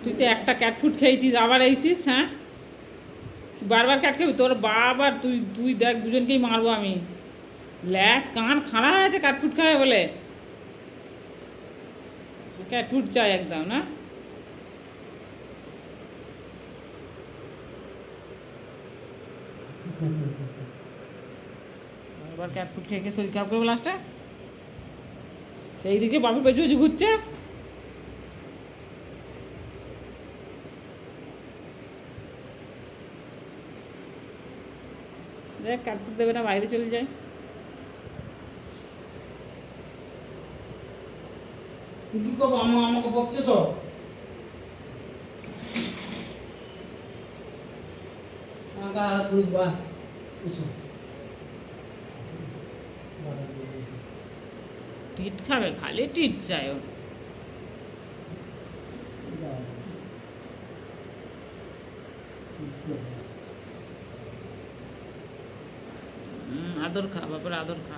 তুই তো একটা ক্যাট ফুড খেয়েছিস, আবার এইছিস, হ্যাঁ? বারবার ক্যাট খাবি? তোর বাবার, তুই তুই দেখ, দুজনকেই মারবো আমি। ল্যাজ কান খাড়া হয়ে আছে ক্যাট ফুড খাবে বলে। ক্যাট ফুড চাই একদম, না? এবার ক্যাট ফুড খেয়ে খেয়ে শরীর খারাপ করবে লাস্টে। সেই দিকে বাবু পেছু পেছু ঘুরছে। দেখ ক্যাট ফুড দেবে না, বাইরে চলে যায়। কি করবো, আমাকে বকছে তো। টিট খাবে, খালি টিট চাই ও। আদর খা, বাপের আদর খা।